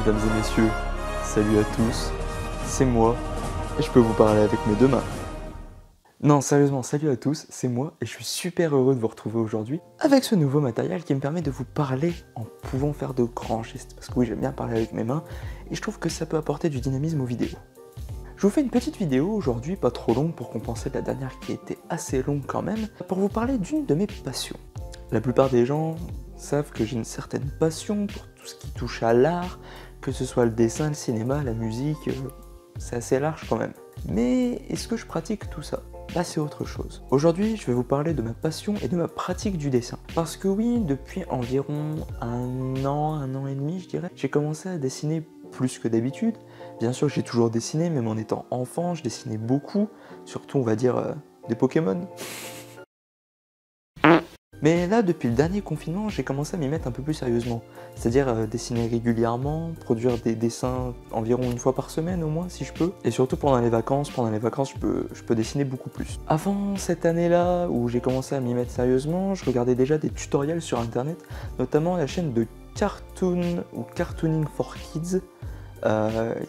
mesdames et messieurs, salut à tous, c'est moi, et je peux vous parler avec mes deux mains. Non, sérieusement, salut à tous, c'est moi, et je suis super heureux de vous retrouver aujourd'hui avec ce nouveau matériel qui me permet de vous parler en pouvant faire de grands gestes, parce que oui, j'aime bien parler avec mes mains, et je trouve que ça peut apporter du dynamisme aux vidéos. Je vous fais une petite vidéo aujourd'hui, pas trop longue pour compenser la dernière qui était assez longue quand même, pour vous parler d'une de mes passions. La plupart des gens savent que j'ai une certaine passion pour tout ce qui touche à l'art, que ce soit le dessin, le cinéma, la musique, c'est assez large quand même. Mais est-ce que je pratique tout ça? Bah c'est autre chose. Aujourd'hui, je vais vous parler de ma passion et de ma pratique du dessin. Parce que oui, depuis environ un an et demi, je dirais, j'ai commencé à dessiner plus que d'habitude. Bien sûr, j'ai toujours dessiné, même en étant enfant, je dessinais beaucoup, surtout on va dire des Pokémon. Mais là, depuis le dernier confinement, j'ai commencé à m'y mettre un peu plus sérieusement. C'est-à-dire dessiner régulièrement, produire des dessins environ une fois par semaine au moins, si je peux. Et surtout pendant les vacances, je peux dessiner beaucoup plus. Avant cette année-là, où j'ai commencé à m'y mettre sérieusement, je regardais déjà des tutoriels sur internet, notamment la chaîne de Cartoon ou Cartooning for Kids,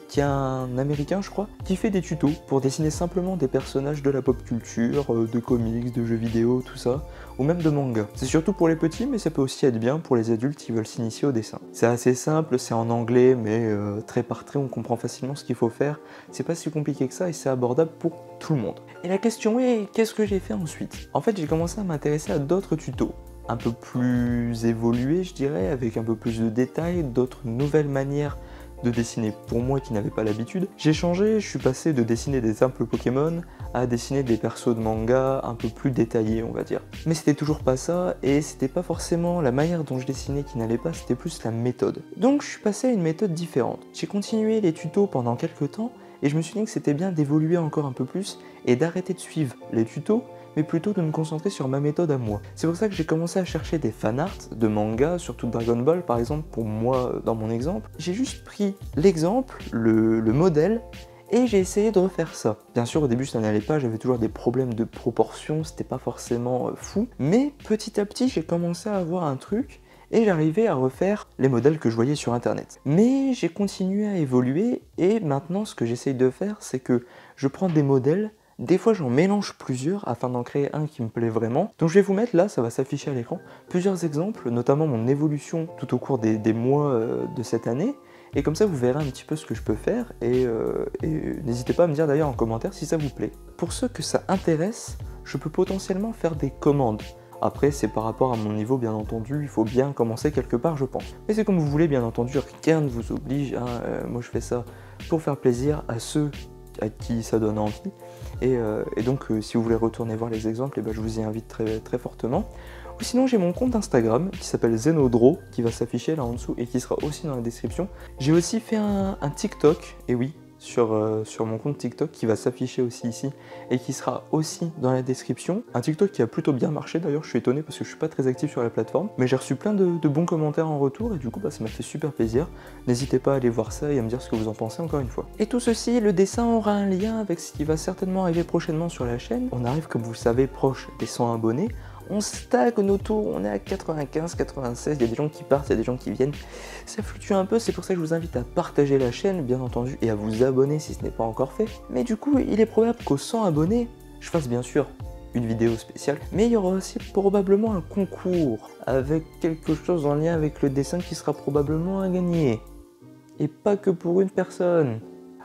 qui est un américain je crois, qui fait des tutos pour dessiner simplement des personnages de la pop culture, de comics, de jeux vidéo, tout ça, ou même de manga. C'est surtout pour les petits, mais ça peut aussi être bien pour les adultes qui veulent s'initier au dessin. C'est assez simple, c'est en anglais, mais trait par trait on comprend facilement ce qu'il faut faire. C'est pas si compliqué que ça et c'est abordable pour tout le monde. Et la question est, qu'est-ce que j'ai fait ensuite? En fait, j'ai commencé à m'intéresser à d'autres tutos, un peu plus évolués je dirais, avec un peu plus de détails, d'autres nouvelles manières de dessiner pour moi qui n'avais pas l'habitude. J'ai changé, je suis passé de dessiner des simples Pokémon à dessiner des persos de manga un peu plus détaillés on va dire. Mais c'était toujours pas ça et c'était pas forcément la manière dont je dessinais qui n'allait pas, c'était plus la méthode. Donc je suis passé à une méthode différente. J'ai continué les tutos pendant quelques temps et je me suis dit que c'était bien d'évoluer encore un peu plus et d'arrêter de suivre les tutos mais plutôt de me concentrer sur ma méthode à moi. C'est pour ça que j'ai commencé à chercher des fanarts de manga, surtout de Dragon Ball par exemple, pour moi dans mon exemple. J'ai juste pris l'exemple, le modèle, et j'ai essayé de refaire ça. Bien sûr au début ça n'allait pas, j'avais toujours des problèmes de proportion, c'était pas forcément fou, mais petit à petit j'ai commencé à avoir un truc, et j'arrivais à refaire les modèles que je voyais sur internet. Mais j'ai continué à évoluer, et maintenant ce que j'essaye de faire, c'est que je prends des modèles. Des fois j'en mélange plusieurs afin d'en créer un qui me plaît vraiment. Donc je vais vous mettre là, ça va s'afficher à l'écran, plusieurs exemples, notamment mon évolution tout au cours des mois de cette année. Et comme ça vous verrez un petit peu ce que je peux faire et n'hésitez pas à me dire d'ailleurs en commentaire si ça vous plaît. Pour ceux que ça intéresse, je peux potentiellement faire des commandes. Après c'est par rapport à mon niveau bien entendu, il faut bien commencer quelque part je pense. Mais c'est comme vous voulez bien entendu, rien ne vous oblige, hein. Moi je fais ça pour faire plaisir à ceux à qui ça donne envie. Et donc si vous voulez retourner voir les exemples, et ben, je vous y invite très fortement. Ou sinon j'ai mon compte Instagram qui s'appelle Zenodro, qui va s'afficher là en dessous et qui sera aussi dans la description. J'ai aussi fait un TikTok, et oui, sur mon compte TikTok qui va s'afficher aussi ici et qui sera aussi dans la description. Un TikTok qui a plutôt bien marché d'ailleurs, je suis étonné parce que je suis pas très actif sur la plateforme, mais j'ai reçu plein de bons commentaires en retour et du coup bah, ça m'a fait super plaisir. N'hésitez pas à aller voir ça et à me dire ce que vous en pensez encore une fois. Et tout ceci, le dessin aura un lien avec ce qui va certainement arriver prochainement sur la chaîne. On arrive comme vous le savez proche des 100 abonnés. On stagne autour, on est à 95, 96, il y a des gens qui partent, il y a des gens qui viennent. Ça fluctue un peu, c'est pour ça que je vous invite à partager la chaîne, bien entendu, et à vous abonner si ce n'est pas encore fait. Mais du coup, il est probable qu'aux 100 abonnés, je fasse bien sûr une vidéo spéciale, mais il y aura aussi probablement un concours avec quelque chose en lien avec le dessin qui sera probablement à gagner. Et pas que pour une personne.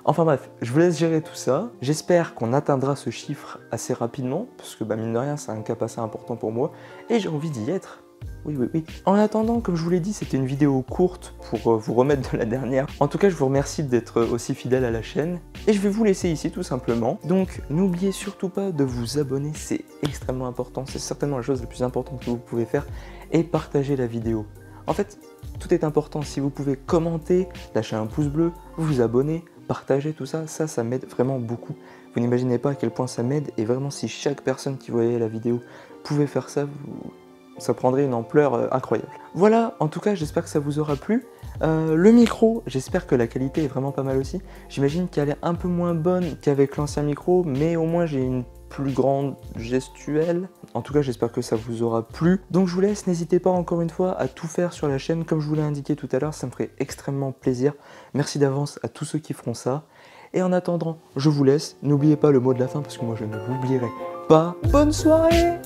Enfin bref, je vous laisse gérer tout ça. J'espère qu'on atteindra ce chiffre assez rapidement, parce que bah, mine de rien, c'est un cap assez important pour moi, et j'ai envie d'y être. Oui. En attendant, comme je vous l'ai dit, c'était une vidéo courte pour vous remettre de la dernière. En tout cas, je vous remercie d'être aussi fidèle à la chaîne, et je vais vous laisser ici tout simplement. Donc, n'oubliez surtout pas de vous abonner, c'est extrêmement important, c'est certainement la chose la plus importante que vous pouvez faire, et partager la vidéo. En fait, tout est important, si vous pouvez commenter, lâcher un pouce bleu, vous abonner, partager tout ça, ça m'aide vraiment beaucoup. Vous n'imaginez pas à quel point ça m'aide, et vraiment si chaque personne qui voyait la vidéo pouvait faire ça, ça prendrait une ampleur incroyable. Voilà, en tout cas, j'espère que ça vous aura plu. Le micro, j'espère que la qualité est vraiment pas mal aussi. J'imagine qu'elle est un peu moins bonne qu'avec l'ancien micro, mais au moins j'ai une plus grande gestuelle. En tout cas, j'espère que ça vous aura plu. Donc je vous laisse, n'hésitez pas encore une fois à tout faire sur la chaîne. Comme je vous l'ai indiqué tout à l'heure, ça me ferait extrêmement plaisir. Merci d'avance à tous ceux qui feront ça. Et en attendant, je vous laisse. N'oubliez pas le mot de la fin parce que moi je ne l'oublierai pas. Bonne soirée!